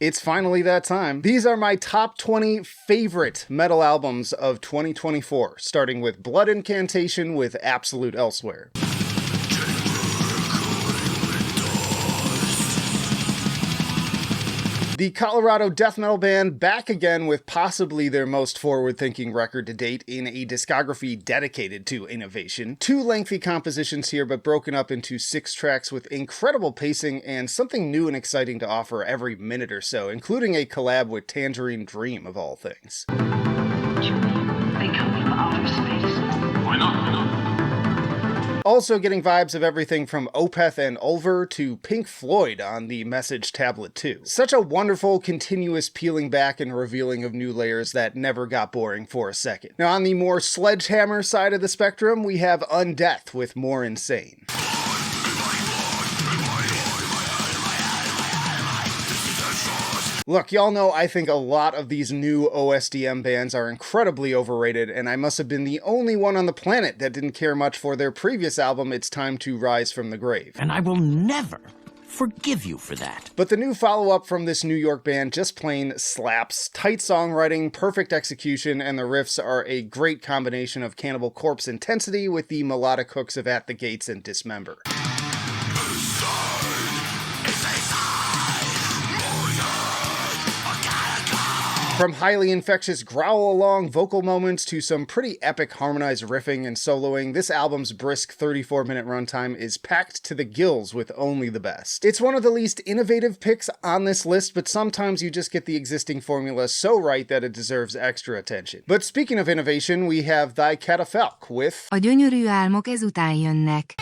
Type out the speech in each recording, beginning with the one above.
It's finally that time. These are my top 20 favorite metal albums of 2024, starting with Blood Incantation with Absolute Elsewhere. The Colorado death metal band back again with possibly their most forward-thinking record to date in a discography dedicated to innovation. 2 lengthy compositions here, but broken up into 6 tracks with incredible pacing and something new and exciting to offer every minute or so, including a collab with Tangerine Dream of all things. They come from outer space. Why not? Also getting vibes of everything from Opeth and Ulver to Pink Floyd on the Message tablet too. Such a wonderful, continuous peeling back and revealing of new layers that never got boring for a second. Now on the more sledgehammer side of the spectrum, we have Undeath with More Insane. Look, y'all know I think a lot of these new OSDM bands are incredibly overrated, and I must have been the only one on the planet that didn't care much for their previous album, It's Time to Rise from the Grave. And I will never forgive you for that. But the new follow-up from this New York band just plain slaps. Tight songwriting, perfect execution, and the riffs are a great combination of Cannibal Corpse intensity with the melodic hooks of At the Gates and Dismember. From highly infectious growl-along vocal moments to some pretty epic harmonized riffing and soloing, this album's brisk 34-minute runtime is packed to the gills with only the best. It's one of the least innovative picks on this list, but sometimes you just get the existing formula so right that it deserves extra attention. But speaking of innovation, we have Thy Catafalque with A gyönyörű álmok ezután jönnek.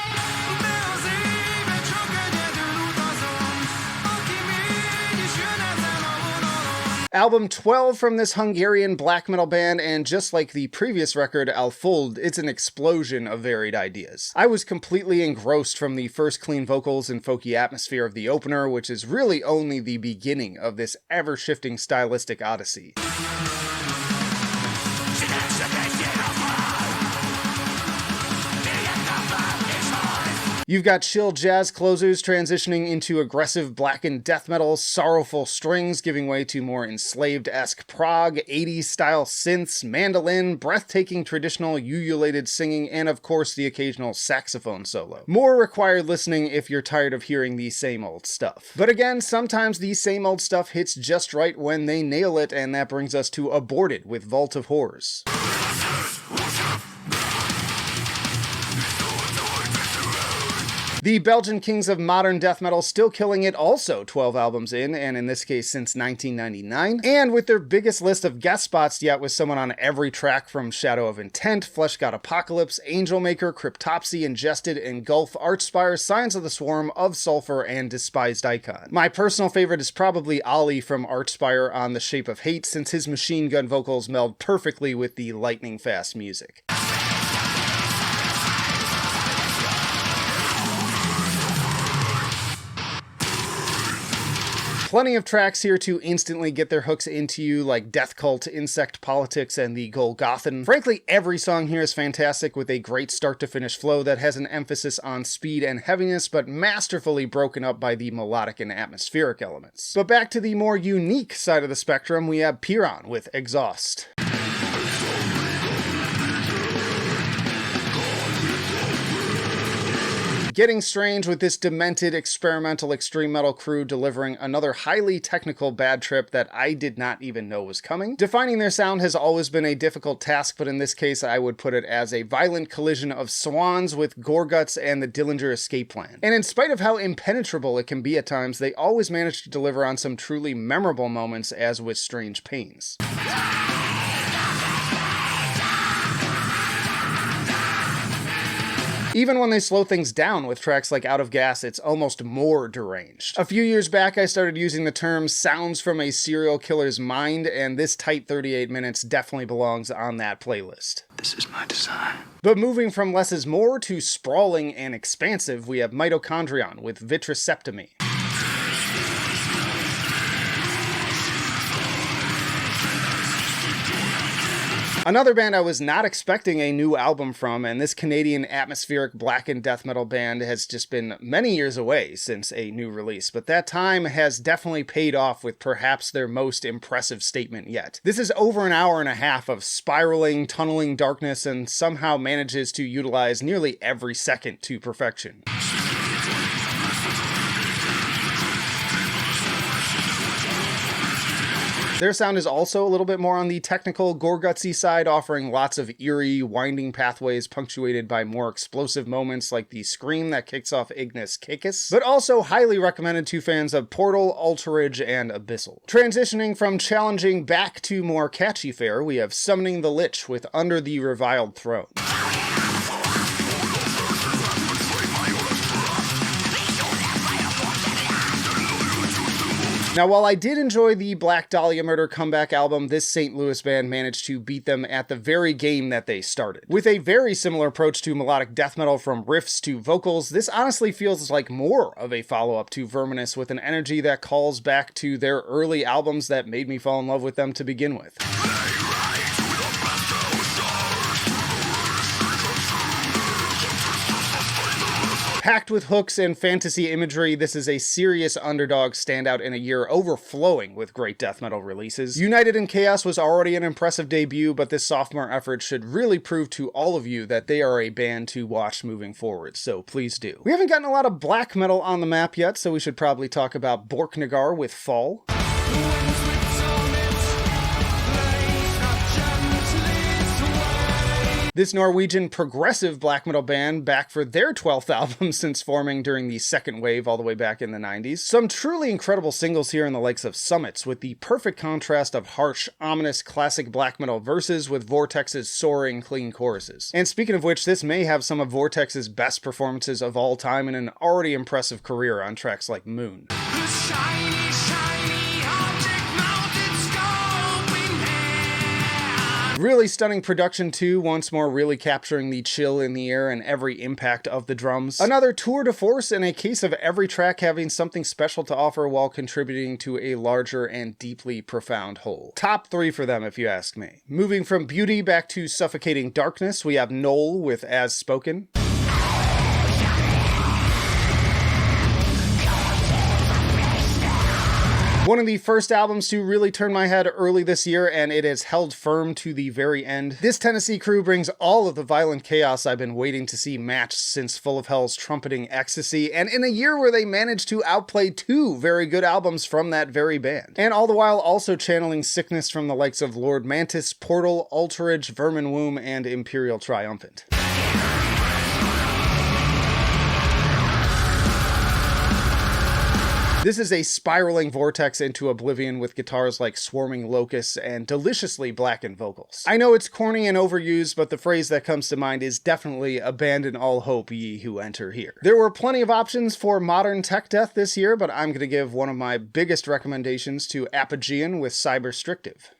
Album 12 from this Hungarian black metal band, and just like the previous record, Alfold, it's an explosion of varied ideas. I was completely engrossed from the first clean vocals and folky atmosphere of the opener, which is really only the beginning of this ever-shifting stylistic odyssey. You've got chill jazz closers transitioning into aggressive blackened death metal, sorrowful strings giving way to more enslaved-esque prog, 80s style synths, mandolin, breathtaking traditional ululated singing, and of course the occasional saxophone solo. More required listening if you're tired of hearing the same old stuff. But again, sometimes the same old stuff hits just right when they nail it, and that brings us to Aborted with Vault of Horrors. The Belgian kings of modern death metal still killing it, also 12 albums in, and in this case since 1999, and with their biggest list of guest spots yet, with someone on every track from Shadow of Intent, Flesh God Apocalypse, Angelmaker, Cryptopsy, Ingested, Engulf, Archspire, Signs of the Swarm, Of Sulfur, and Despised Icon. My personal favorite is probably Ollie from Archspire on The Shape of Hate, since his machine gun vocals meld perfectly with the lightning fast music. Plenty of tracks here to instantly get their hooks into you, like Death Cult, Insect Politics, and the Golgothan. Frankly, every song here is fantastic, with a great start-to-finish flow that has an emphasis on speed and heaviness, but masterfully broken up by the melodic and atmospheric elements. But back to the more unique side of the spectrum, we have Pyrrhon with Exhaust. Getting strange with this demented experimental extreme metal crew delivering another highly technical bad trip that I did not even know was coming. Defining their sound has always been a difficult task, but in this case I would put it as a violent collision of Swans with Gorguts and the Dillinger Escape Plan. And in spite of how impenetrable it can be at times, they always manage to deliver on some truly memorable moments, as with Strange Pains. Even when they slow things down with tracks like Out of Gas, it's almost more deranged. A few years back, I started using the term sounds from a serial killer's mind, and this tight 38 minutes definitely belongs on that playlist. This is my design. But moving from less is more to sprawling and expansive, we have Mitochondrion with Vitriseptome. Another band I was not expecting a new album from, and this Canadian atmospheric black and death metal band has just been many years away since a new release, but that time has definitely paid off with perhaps their most impressive statement yet. This is over an hour and a half of spiraling, tunneling darkness and somehow manages to utilize nearly every second to perfection. Their sound is also a little bit more on the technical, gore-gutsy side, offering lots of eerie, winding pathways punctuated by more explosive moments like the scream that kicks off Ignis Caecus, but also highly recommended to fans of Portal, Alterage, and Abyssal. Transitioning from challenging back to more catchy fare, we have Summoning the Lich with Under the Reviled Throne. Now, while I did enjoy the Black Dahlia Murder comeback album, this St. Louis band managed to beat them at the very game that they started. With a very similar approach to melodic death metal from riffs to vocals, this honestly feels like more of a follow-up to Verminous with an energy that calls back to their early albums that made me fall in love with them to begin with. Packed with hooks and fantasy imagery, this is a serious Underdog standout in a year overflowing with great death metal releases. United in Chaos was already an impressive debut, but this sophomore effort should really prove to all of you that they are a band to watch moving forward, so please do. We haven't gotten a lot of black metal on the map yet, so we should probably talk about Borknagar with Fall. This Norwegian progressive black metal band back for their 12th album since forming during the second wave all the way back in the 90s. Some truly incredible singles here in the likes of Summits, with the perfect contrast of harsh, ominous, classic black metal verses with Vortex's soaring, clean choruses. And speaking of which, this may have some of Vortex's best performances of all time in an already impressive career on tracks like Moon. Really stunning production too, once more really capturing the chill in the air and every impact of the drums. Another tour de force in a case of every track having something special to offer while contributing to a larger and deeply profound whole. Top 3 for them if you ask me. Moving from beauty back to suffocating darkness, we have Knoll with As Spoken. One of the first albums to really turn my head early this year, and it has held firm to the very end. This Tennessee crew brings all of the violent chaos I've been waiting to see matched since Full of Hell's trumpeting ecstasy, and in a year where they managed to outplay 2 very good albums from that very band. And all the while also channeling sickness from the likes of Lord Mantis, Portal, Alterage, Vermin Womb, and Imperial Triumphant. This is a spiraling vortex into oblivion with guitars like swarming locusts and deliciously blackened vocals. I know it's corny and overused, but the phrase that comes to mind is definitely abandon all hope ye who enter here. There were plenty of options for modern tech death this year, but I'm going to give one of my biggest recommendations to Apogean with Cyberstrictive.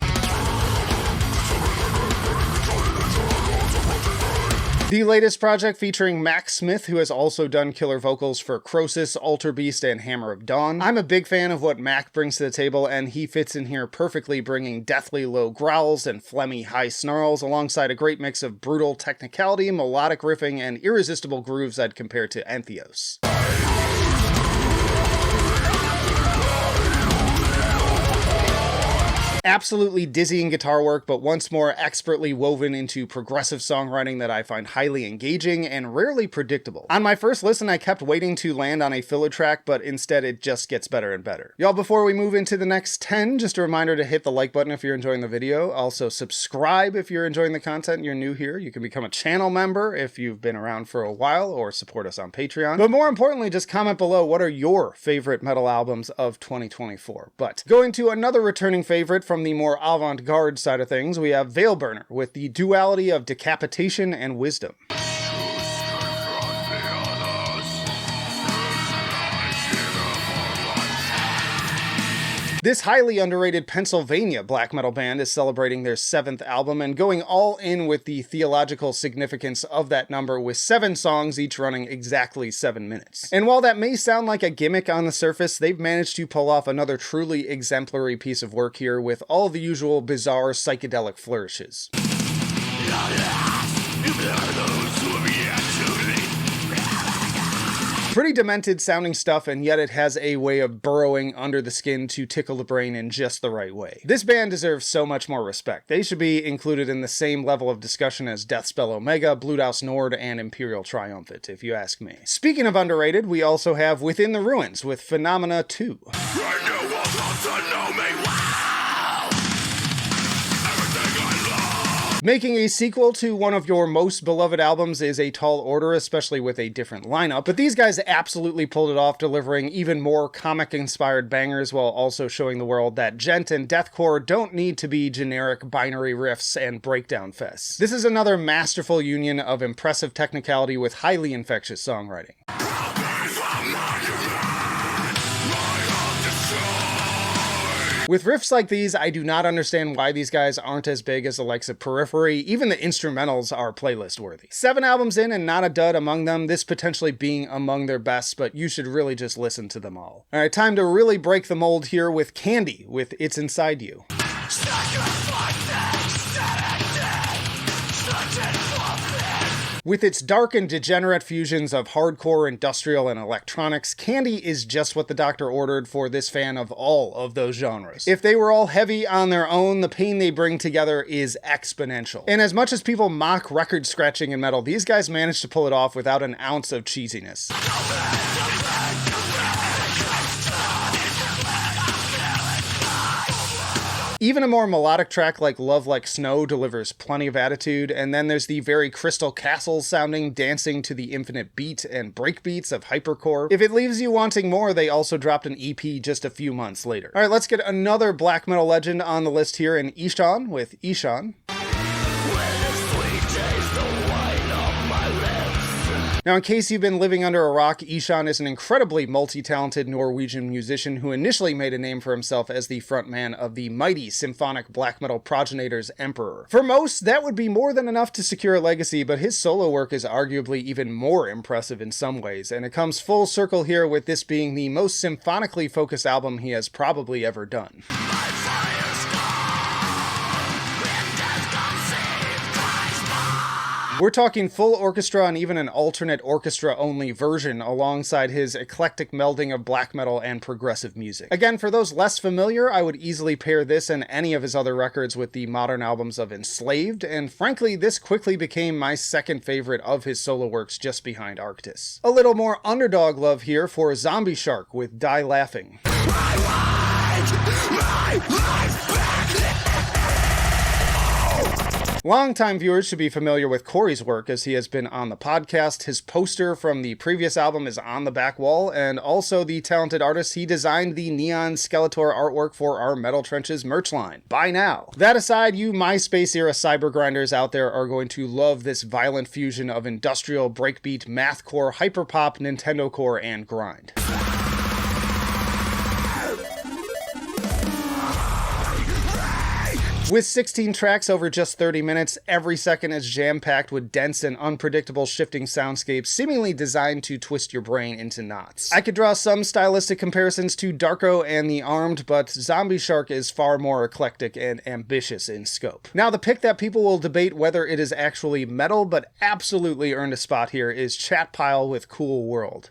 The latest project featuring Max Smith, who has also done killer vocals for Croesus, Alter Beast, and Hammer of Dawn. I'm a big fan of what Mac brings to the table, and he fits in here perfectly, bringing deathly low growls and phlegmy high snarls alongside a great mix of brutal technicality, melodic riffing, and irresistible grooves I'd compare to Entheos. Absolutely dizzying guitar work, but once more expertly woven into progressive songwriting that I find highly engaging and rarely predictable. On my first listen, I kept waiting to land on a filler track, but instead it just gets better and better. Y'all, before we move into the next 10, just a reminder to hit the like button if you're enjoying the video. Also subscribe if you're enjoying the content and you're new here. You can become a channel member if you've been around for a while, or support us on Patreon. But more importantly, just comment below what are your favorite metal albums of 2024. But going to another returning favorite from the more avant-garde side of things, we have Veilburner with the duality of decapitation and wisdom. This highly underrated Pennsylvania black metal band is celebrating their 7th album and going all in with the theological significance of that number, with 7 songs each running exactly 7 minutes. And while that may sound like a gimmick on the surface, they've managed to pull off another truly exemplary piece of work here with all the usual bizarre psychedelic flourishes. Pretty demented sounding stuff, and yet it has a way of burrowing under the skin to tickle the brain in just the right way. This band deserves so much more respect. They should be included in the same level of discussion as Deathspell Omega, Bluthaus Nord, and Imperial Triumphant, if you ask me. Speaking of underrated, we also have Within the Ruins with Phenomena 2. Making a sequel to one of your most beloved albums is a tall order, especially with a different lineup, but these guys absolutely pulled it off, delivering even more comic-inspired bangers while also showing the world that Djent and deathcore don't need to be generic binary riffs and breakdown fests. This is another masterful union of impressive technicality with highly infectious songwriting. With riffs like these, I do not understand why these guys aren't as big as the likes of Periphery. Even the instrumentals are playlist worthy. 7 albums in and not a dud among them, this potentially being among their best, but you should really just listen to them all. Alright, time to really break the mold here with Candy, with It's Inside You. With its dark and degenerate fusions of hardcore, industrial, and electronics, Candy is just what the doctor ordered for this fan of all of those genres. If they were all heavy on their own, the pain they bring together is exponential. And as much as people mock record scratching in metal, these guys managed to pull it off without an ounce of cheesiness. Even a more melodic track like Love Like Snow delivers plenty of attitude, and then there's the very Crystal Castle sounding Dancing to the Infinite Beat and breakbeats of hypercore. If it leaves you wanting more, they also dropped an EP just a few months later. Alright, let's get another black metal legend on the list here in Ishan with Ishan. Now, in case you've been living under a rock, Ishan is an incredibly multi-talented Norwegian musician who initially made a name for himself as the frontman of the mighty symphonic black metal progenitors Emperor. For most, that would be more than enough to secure a legacy, but his solo work is arguably even more impressive in some ways, and it comes full circle here with this being the most symphonically focused album he has probably ever done. We're talking full orchestra and even an alternate orchestra-only version alongside his eclectic melding of black metal and progressive music. Again, for those less familiar, I would easily pair this and any of his other records with the modern albums of Enslaved, and frankly, this quickly became my second favorite of his solo works just behind Arctis. A little more Underdog love here for Zombie Shark with Die Laughing. Longtime viewers should be familiar with Corey's work as he has been on the podcast. His poster from the previous album is on the back wall, and also the talented artist he designed the neon Skeletor artwork for our Metal Trenches merch line. Buy now. That aside, you MySpace era cybergrinders out there are going to love this violent fusion of industrial, breakbeat, mathcore, hyperpop, Nintendo core, and grind. With 16 tracks over just 30 minutes, every second is jam-packed with dense and unpredictable shifting soundscapes seemingly designed to twist your brain into knots. I could draw some stylistic comparisons to Darko and The Armed, but Zombie Shark is far more eclectic and ambitious in scope. Now, the pick that people will debate whether it is actually metal, but absolutely earned a spot here, is Chat Pile with Cool World.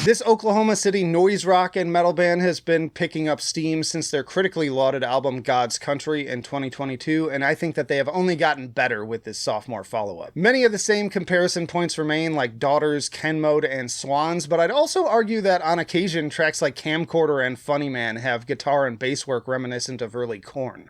This Oklahoma City noise rock and metal band has been picking up steam since their critically lauded album God's Country in 2022, and I think that they have only gotten better with this sophomore follow-up. Many of the same comparison points remain, like Daughters, Ken Mode, and Swans, but I'd also argue that on occasion tracks like Camcorder and Funny Man have guitar and bass work reminiscent of early Korn.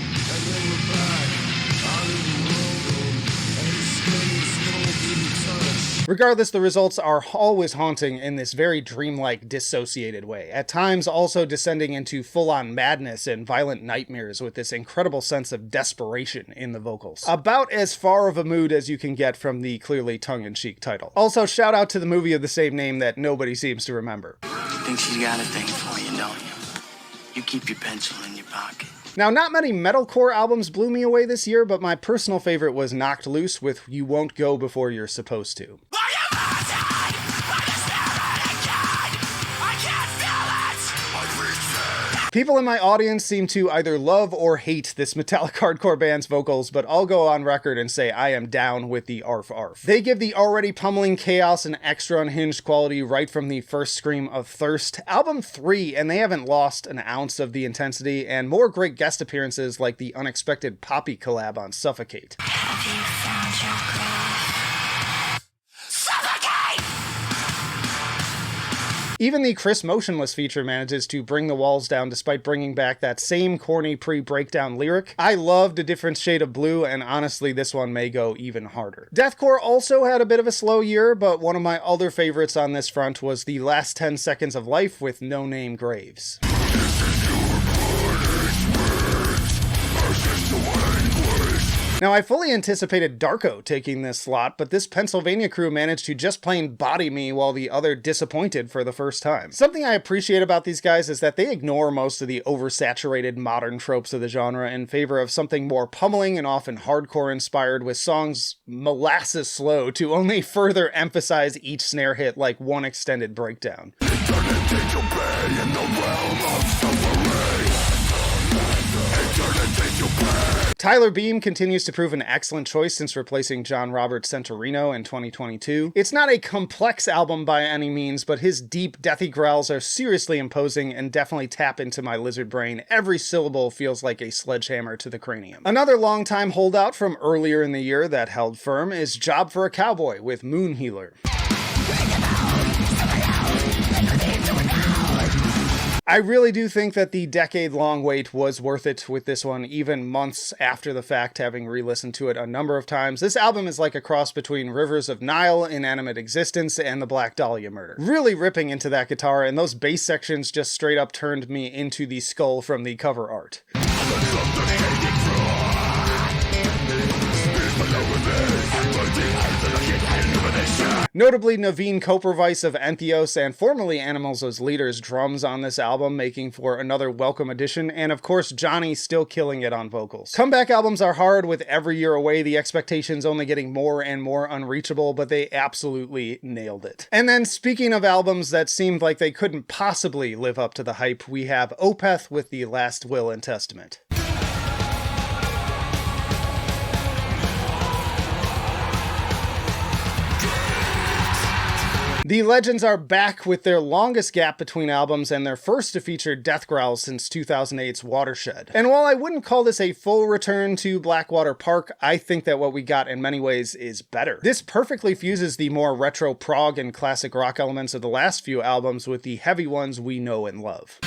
Regardless, the results are always haunting in this very dreamlike, dissociated way, at times also descending into full-on madness and violent nightmares with this incredible sense of desperation in the vocals. About as far of a mood as you can get from the clearly tongue-in-cheek title. Also, shout out to the movie of the same name that nobody seems to remember. You think she's got a thing for you, don't you? You keep your pencil in your pocket. Now, not many metalcore albums blew me away this year, but my personal favorite was Knocked Loose with You Won't Go Before You're Supposed To. People in my audience seem to either love or hate this metallic hardcore band's vocals, but I'll go on record and say I am down with the arf arf. They give the already pummeling chaos an extra unhinged quality right from the first scream of Thirst. Album 3, and they haven't lost an ounce of the intensity, and more great guest appearances like the unexpected Poppy collab on Suffocate. Have you found your craft? Suffocate! Even the Chris Motionless feature manages to bring the walls down despite bringing back that same corny pre-breakdown lyric. I loved A Different Shade of Blue, and honestly this one may go even harder. Deathcore also had a bit of a slow year, but one of my other favorites on this front was the last 10 seconds of Life with No Name Graves. Now, I fully anticipated Darko taking this slot, but this Pennsylvania crew managed to just plain body me while the other disappointed for the first time. Something I appreciate about these guys is that they ignore most of the oversaturated modern tropes of the genre in favor of something more pummeling and often hardcore inspired, with songs molasses slow to only further emphasize each snare hit like one extended breakdown. Tyler Beam continues to prove an excellent choice since replacing John Robert Centorino in 2022. It's not a complex album by any means, but his deep, deathy growls are seriously imposing and definitely tap into my lizard brain. Every syllable feels like a sledgehammer to the cranium. Another longtime holdout from earlier in the year that held firm is Job for a Cowboy with Moon Healer. I really do think that the decade-long wait was worth it with this one, even months after the fact, having re-listened to it a number of times. This album is like a cross between Rivers of Nile, Inanimate Existence, and the Black Dahlia Murder. Really ripping into that guitar, and those bass sections just straight up turned me into the skull from the cover art. Notably, Naveen Kopervice of Entheos and formerly Animals' leader's drums on this album, making for another welcome addition, and of course Johnny still killing it on vocals. Comeback albums are hard, with every year away the expectations only getting more and more unreachable, but they absolutely nailed it. And then, speaking of albums that seemed like they couldn't possibly live up to the hype, we have Opeth with The Last Will and Testament. The Legends are back with their longest gap between albums and their first to feature death growls since 2008's Watershed. And while I wouldn't call this a full return to Blackwater Park, I think that what we got in many ways is better. This perfectly fuses the more retro prog and classic rock elements of the last few albums with the heavy ones we know and love.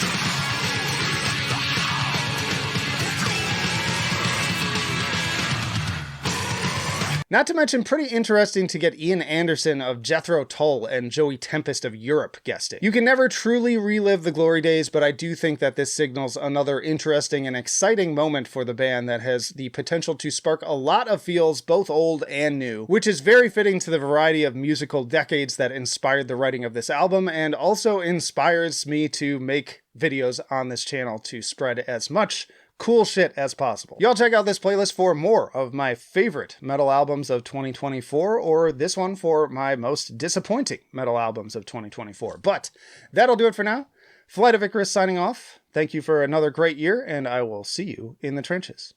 Not to mention, pretty interesting to get Ian Anderson of Jethro Tull and Joey Tempest of Europe guesting. You can never truly relive the glory days, but I do think that this signals another interesting and exciting moment for the band that has the potential to spark a lot of feels, both old and new, which is very fitting to the variety of musical decades that inspired the writing of this album, and also inspires me to make videos on this channel to spread as much cool shit as possible. Y'all check out this playlist for more of my favorite metal albums of 2024, or this one for my most disappointing metal albums of 2024. But that'll do it for now. Flight of Icarus signing off. Thank you for another great year, and I will see you in the trenches.